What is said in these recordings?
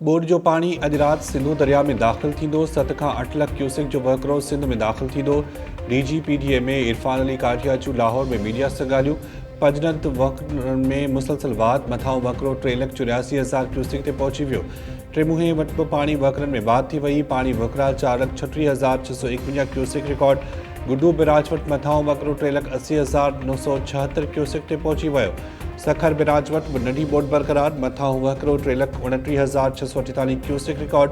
Board जो पानी अॼु राति सिंधु दरिया में दाख़िल थींदो। 7 खां 8 लख क्यूसेक जो वहकिरो सिंध में दाख़िल थींदो। DGPDMA इरफान अली काठिया जूं लाहौर में मीडिया सां ॻाल्हियूं। पंजनंत वहकिरनि में मुसलसल वाध मथां वहकिरो 3,84,000 क्यूसेक ते पहुची वियो। टिमुहे वटि बि पाणी वहकिरनि में वाध थी वई। पाणी वहकिरा 4,36,651 क्यूसेक रिकॉर्ड। गुड्डू बिराज वटि मथां वहकिरो 3,80,976 क्यूसेक ते पहुची वियो। सखर बिराज वटि बि नंढी बोट बरक़रार। मथां वहकिरो 3,29,648 क्यूसेक रिकॉर्ड।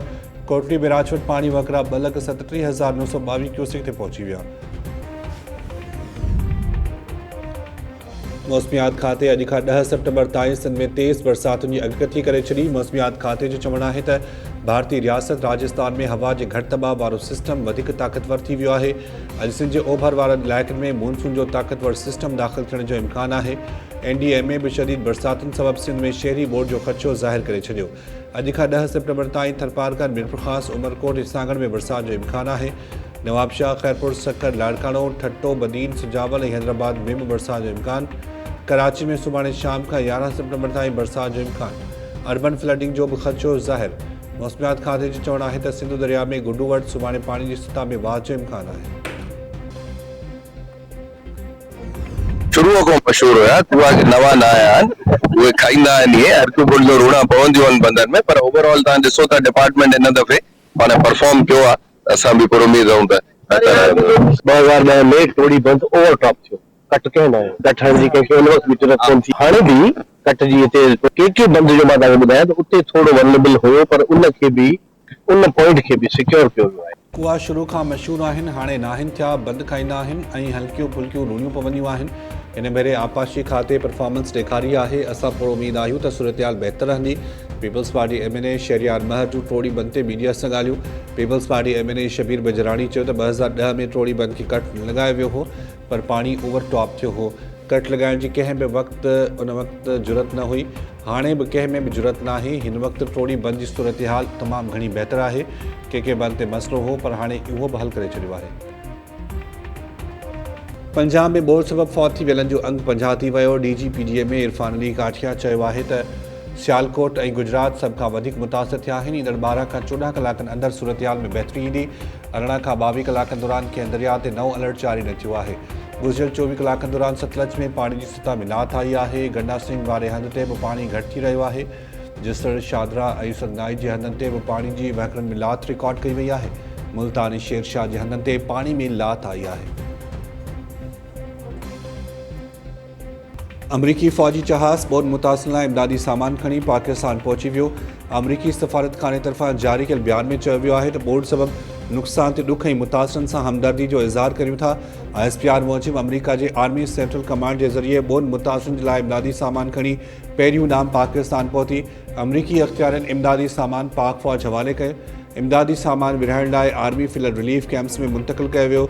कोटली बिराज वटि पाणी वहकिरा 2,37,922 क्यूसेक ते पहुची विया। मौसमियात खाते अॼु खां 10 सितंबर ताईं सिंध में तेज़ बरसातुनि जी अॻकथी करे छॾी। मौसमियात खाते जो चवणु आहे त भारतीय रियासत राजस्थान में हवा जे घटि दबाव वारो सिस्टम वधीक ताक़तवर थी वियो आहे। अॼु सिंध जे ओभर वारनि इलाइक़नि में मानसून जो ताक़तवर सिस्टम दाख़िल थियण जो इम्कानु आहे। NDMA बि शदीद बरसातुनि सबबि सिंध में शहरी बोर्ड जो ख़दशो ज़ाहिर करे छॾियो। अॼु खां 10 सितंबर ताईं थरपारकर, मीरपुरख़ास, उमरकोट ऐं सागड़ में बरसाति जो इम्कानु आहे। नवाबशाह, ख़ैरपुर, सखर, लाड़काणो, ठट्टो, बदीन, सुजावल ऐं हैदराबाद में बि बरसाति जो इम्कानु। कराची में सुभाणे शाम खां 11 सितंबर ताईं बरसाति जो इम्कानु। अर्बन फ्लडिंग जो बि ख़दशो ज़ाहिर। मौसमियात खाते जो चवणु आहे त सिंधु दरिया में गुड्डू वटि सुभाणे पाणी जी सतह में वाध जो इम्कानु आहे। शुरू खां मशहूर हुया, कुआ नवा न आया आहिनि, उहे खाईंदा आहिनि। हर को गुल जो रूणा पवंदियूं आहिनि बंदर में, पर ओवरऑल तव्हां ॾिसो था डिपार्टमेंट हिन दफ़े माना परफॉर्म कयो आहे। असां बि पुर उमीद रहूं था। 2010 में टोड़ी बंद ओवरटॉप थियो। कट कयो न कट हण जी कंहिंखे यूनिवर्स बि जरूरत कोन थी। हाणे बि कट जी हिते के बंद जो मां तव्हांखे ॿुधायां त उते थोरो वनरेबल हुयो, पर उनखे बि उन पॉइंट खे बि सिक्योर कयो वियो आहे। कुआ शुरू खां मशहूर आहिनि, हाणे नाहिनि थिया, बंदि खाईंदा आहिनि ऐं हल्कियूं फुल्कियूं रूणियूं पवंदियूं आहिनि। इन भेरे आपाशी खाते परफॉर्मेंस ॾेखारी आहे। असां पुर उमीद आहियूं त सूरतहाल बहितर रहंदी। पीपल्स पार्टी MNA शहरियार महर जूं टोड़ी बंदि ते मीडिया सां ॻाल्हियूं। पीपल्स पार्टी MNA शबीर बजराणी चयो त 2010 में टोड़ी बंदि खे कट लॻायो वियो हो, पर पाणी ओवरटॉप थियो हो। कट लॻाइण जी कंहिं बि उन वक़्तु ज़रूरत न हुई। हाणे बि कंहिं में बि ज़रूरत न आहे। हिन वक़्तु टोड़ी बंदि जी सूरतहाल तमामु घणी बहितर आहे। के बंदि ते मसइलो हो, पर हाणे उहो बि हल करे छॾियो आहे। पंजाब में बोर्ड सबबि फौत थी वियलनि जो अंग 50 थी वियो। DGPDMA इरफान अली काठिया चयो आहे त सियालकोट ऐं गुजरात सभ खां वधीक मुतासिर थिया आहिनि। ईंदड़ 12 खां 14 कलाकनि अंदरि सूरतहाल में बहितरी ईंदी। 18 खां 22 कलाकनि दौरान कंहिं दरिया ते नओं अलर्ट जारी न थियो आहे। गुज़िरियल 24 कलाकनि दौरान सतलज में पाणी जी सतह में लाथ आई आहे। गंडा सिंह वारे हंध ते बि पाणी घटि थी रहियो आहे। जिसर, शादरा ऐं सदनाई जे हंधनि ते बि पाणी जी वहकिरनि में लाथ रिकॉर्ड कई वई आहे। मुल्तान ऐं शेरशाह जे हंधनि ते पाणी में लाथ आई आहे। अमरीकी फ़ौजी जहाज़ ॿोॾि मुतासिर लाइ इमदादी सामान खणी पाकिस्तान पहुची वियो। अमरीकी सफ़ारतखाने तरफ़ां जारी कयल बयान में चयो वियो आहे त ॿोॾि सबबि नुक़सान ते ॾुख ऐं मुतासिरनि सां हमदर्दी जो इज़हार करियूं था। ISPR मूजिबि अमरीका जे आर्मी सेंट्रल कमांड जे ज़रिए ॿोॾि मुतासिरनि जे लाइ इमदादी सामान खणी पहिरियों नाम पाकिस्तान पहुती। अमरीकी अख़्तियारनि इमदादी सामान पाक फ़ौज हवाले कयो। इमदादी सामान विरहाइण लाइ आर्मी फ्लड रिलीफ कैंप्स में मुंतक़िल कयो वियो।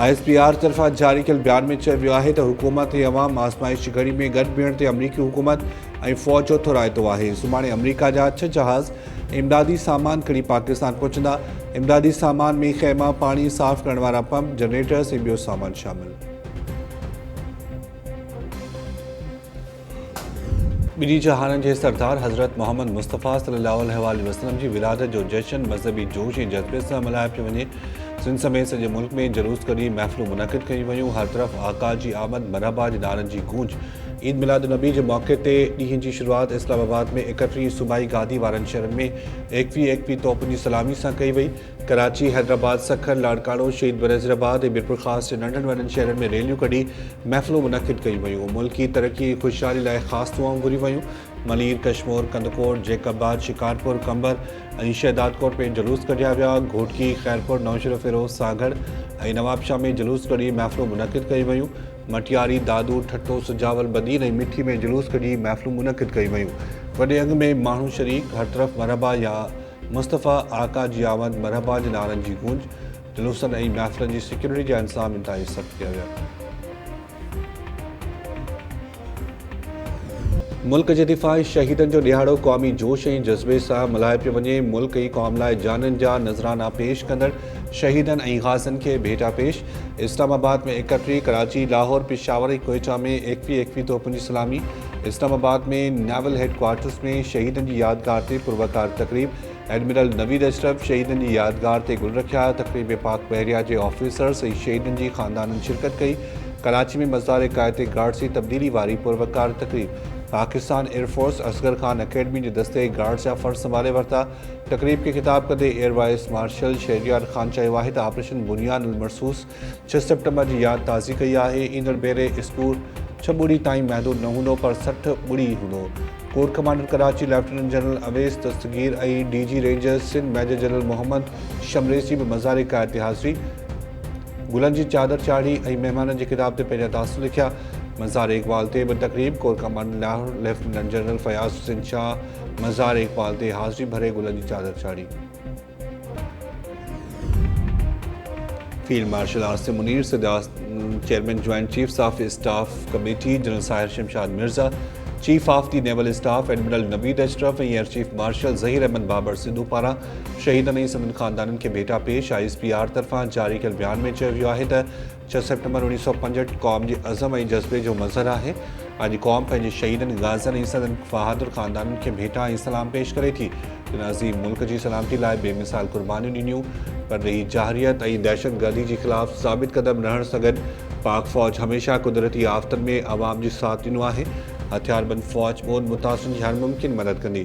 ISPR तरफ़ां जारी कयल बयान में चयो वियो आहे त हुकूमत ऐं अवाम आज़माइशी घड़ी में गॾु बीहण ते अमरीकी हुकूमत ऐं फ़ौज जो थो रायतो आहे। सुभाणे अमरीका जा 6 जहाज़ इमदादी सामान खणी पाकिस्तान पहुचंदा। इमदादी सामान में ख़ैमा, पाणी साफ़ करण वारा पंप, जनरेटर्स ऐं ॿियो सामान शामिल। ॿिन्ही जहाननि जे सरदार हज़रत मोहम्मद मुस्तफ़ा सल्लल्लाहु अलैहि वसल्लम जी विलादत जो जश्न मज़हबी जोश ऐं जज़्बे सां मल्हायो पियो वञे। सिंध समेत सॼे मुल्क में जलूस कढी महफ़िलूं मुनक़िद कयूं वयूं। हर तरफ़ आका जी आमद, मरहबा जे नारनि जी गूंज। ईद मिलादुन्नबी जे मौक़े ते ॾींहं जी शुरूआति इस्लामाबाद में 31 सूबाई गादी वारनि शहरनि में 21 तोपुनि जी सलामी सां कई वई। कराची, हैदराबाद, सखर, लाड़काणो, शहीद बनज़ीराबाद ऐं मीरपुरख़ास जे नंढनि वॾनि शहरनि में रैलियूं कढी महफ़िलूं मुनक़िद कयूं वयूं। मुल्की तरक़ी ऐं ख़ुशहाली लाइ ख़ासि दुआऊं घुरी वयूं। मलीर, कशमोर, कंदकोट, जैकबाद, शिकारपुर, कंबर ऐं शहदादकोट में जुलूस कढिया विया। घोटकी, ख़ैरपुर, नौशरो फिरोज़, सागड़ ऐं नवाबशाह में जुलूस कढी महफ़िलूं मुनक़िद कयूं वयूं। मटियारी, दादू, ठट्टो, सुजावल, बदीन ऐं मिठी में जुलूस कढी महफ़िलूं मुनक़िद कयूं वयूं। वॾे अंग में माण्हू शरीक। हर तरफ़ मरहबा या मुस्तफ़ा आका जी आमद, मरहबा जे नारनि जी गूंज। जुलूसनि ऐं महफ़िलनि जी सिक्योरिटी जा इंतज़ाम इंतहाई सख़्त कया विया। मुल्क जे दिफ़ाई शहीदनि जो ॾियारो क़ौमी जोश ऐं जज़्बे सां मल्हायो पियो वञे। मुल्क ऐं क़ौम लाइ जाननि जा नज़राना पेश कंदड़ शहीदनि ऐं गाज़ियुनि खे भेटा पेश। इस्लामाबाद में 31, कराची, लाहौर, पेशावर ऐं कोयटा में 21 तोपुनि जी सलामी। इस्लामाबाद में नेवल हेडक्वार्टर्स में शहीदन की यादगार ते पुरवकार तकरीब। एडमिरल नवीद अशरफ शहीदन की यादगार ते गुल रखिया। तकरीब पाक बहरिया के ऑफिसर्स ऐं शहीदन की खानदानन शिरकत कई। कराची में मज़ार कायदे गार्ड से तब्दीली वारी पुरवकार तकरीब। पाकिस्तान एयरफोर्स असगर खान अकेडमी के दस्ते गार्ड जा फ़र्ज़ संभाले वरता। तकरीब के खिताब कंदे air vice marshal Shahryar Khan चयो आहे त ऑपरेशन बुनियान अल मरसूस 6 सितंबर की याद ताज़ी कई है। ईंदड़ भेरे स्कोर 6 ॿुड़ी ताईं महदूद न हूंदो पर 60 ॿुड़ी हूंदो। Corps commander Karachi lieutenant general Awais Dastgir ऐं DG Rangers Sindh major general Mohammad Shamres की भी मज़ार कायद ते हाज़िरी। गुलनि की चादर चाढ़ी ऐं महिमाननि के खिताब ते पंहिंजा तासुर लिखिया। मज़ार इकबाल ते भी तकरीब। Corps commander Lahore lieutenant general Fayaz Hussain Shah मज़ार इकबाल ते हाज़िरी भरे गुलनि की चादर चाढ़ी। Field marshal Asim Munir chairman joint chiefs of staff committee general Sahir Shamshad Mirza, chief of the naval staff admiral Naveed Ashraf air chief marshal Zaheer Ahmed Babar Sidhu पारां शहीदन ऐं संदन खानदाननि खे भेटा पेश। ISPR तरफ़ां जारी कयल बयान में चयो वियो आहे त 6 सितंबर 1965 क़ौम जे अज़म ऐं जज़्बे जो मज़हर आहे। अॼु क़ौम पंहिंजे शहीदनि गाज़ियुनि ऐं संदन बहादुर खानदाननि खे भेटा ऐं सलाम पेश करे थी। इन अज़ीम मुल्क जी सलामती लाइ बेमिसाल कुर्बानियूं ॾिनियूं पर रही जाहिरियत ऐं दहशतगर्दी जे ख़िलाफ़ साबित कदम रहण सां गॾु पाक फ़ौज हमेशह कुदरती आफ़तनि में आवाम जी साथ ॾिनो आहे। हथियारबंद फ़ौज ॿोन मुतासिरनि जी हर मुमकिन मदद कंदी।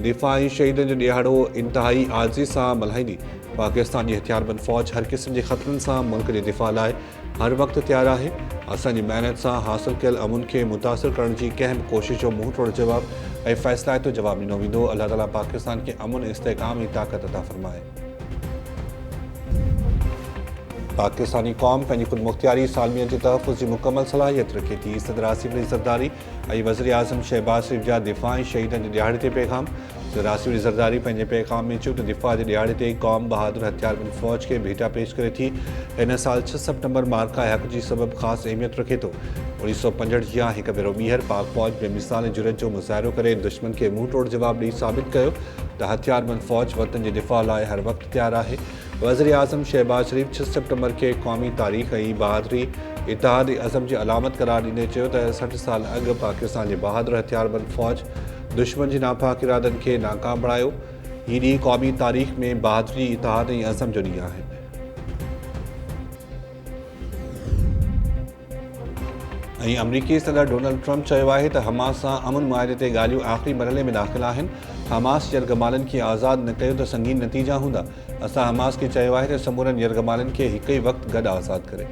दिफ़ा ऐं शहीदनि जो ॾियारो इंतहाई आज़ी सां मल्हाईंदी। पाकिस्तान जी हथियारबंद फ़ौज हर क़िस्म जे ख़तरनि सां मुल्क जे दिफ़ा लाइ हर वक़्तु तैयारु आहे। असांजी महिनत सां हासिल कयल अमुन खे मुतासिर करण जी कंहिं बि कोशिश जो मुंहुं तोड़ जवाबु ऐं फ़ैसिलाइतो जवाबु ॾिनो वेंदो। अल्लाह ताला पाकिस्तान खे अमुन, इस्तेहकाम ऐं ताक़त अता फ़रमाए। पाकिस्तानी कौम पंहिंजी ख़ुद मुख्तियारी सालमियत जे तहफ़्फ़ुज़ जी मुकमल सलाहियत रखे थी। सदर आसिफ अली ज़रदारी ऐं वज़ीर आज़म शहबाज शरीफ़ जा दिफ़ा ऐं शहीदनि जे ॾियारे ते पैगाम। सदर आसिफ अली ज़रदारी पंहिंजे पैगाम में चयो त दिफ़ा जे ॾियारे ते क़ौम बहादुर हथियारबंद फ़ौज खे भेटा पेश करे थी। हिन साल 6 सितंबर मार्का हक़ जी सबबि ख़ासि अहमियत रखे थो। 1965 जा हिकु भेरो ॿीहर पाक फ़ौज बेमिसाल जुरत जो मुज़ाहिरो करे दुश्मन खे मुंहुं तोड़ जवाबु ॾेई साबित कयो त हथियारबंद फ़ौज वतन जे दिफ़ा लाइ हर वक़्तु तैयारु आहे। वज़ीर आज़म शहबाज शरीफ़ 6 सितंबर के क़ौमी तारीख़ ऐं बहादुरी इतिहाद अज़म जी अलामत करार ॾींदे चयो त 60 साल अॻु पाकिस्तान जे बहादुर हथियारबंद फ़ौज दुश्मन जे नापाक इरादनि खे नाकाम बणायो। हीउ ॾींहुं क़ौमी तारीख़ में बहादुरी, इतिहाद ऐं अज़म जो ॾींहुं आहे। ऐं अमरीकी सदर डोनाल्ड ट्रंप चयो आहे त हमास सां अमन मुआहिदे ते ॻाल्हियूं आख़िरी मरहले में दाख़िल आहिनि। हमास यरगमालनि खे आज़ादु न कयो त संगीन नतीजा हूंदा। असां हमास खे चयो आहे त समूरनि यरगमालनि खे हिकु ई वक़्तु गॾु आज़ादु करे।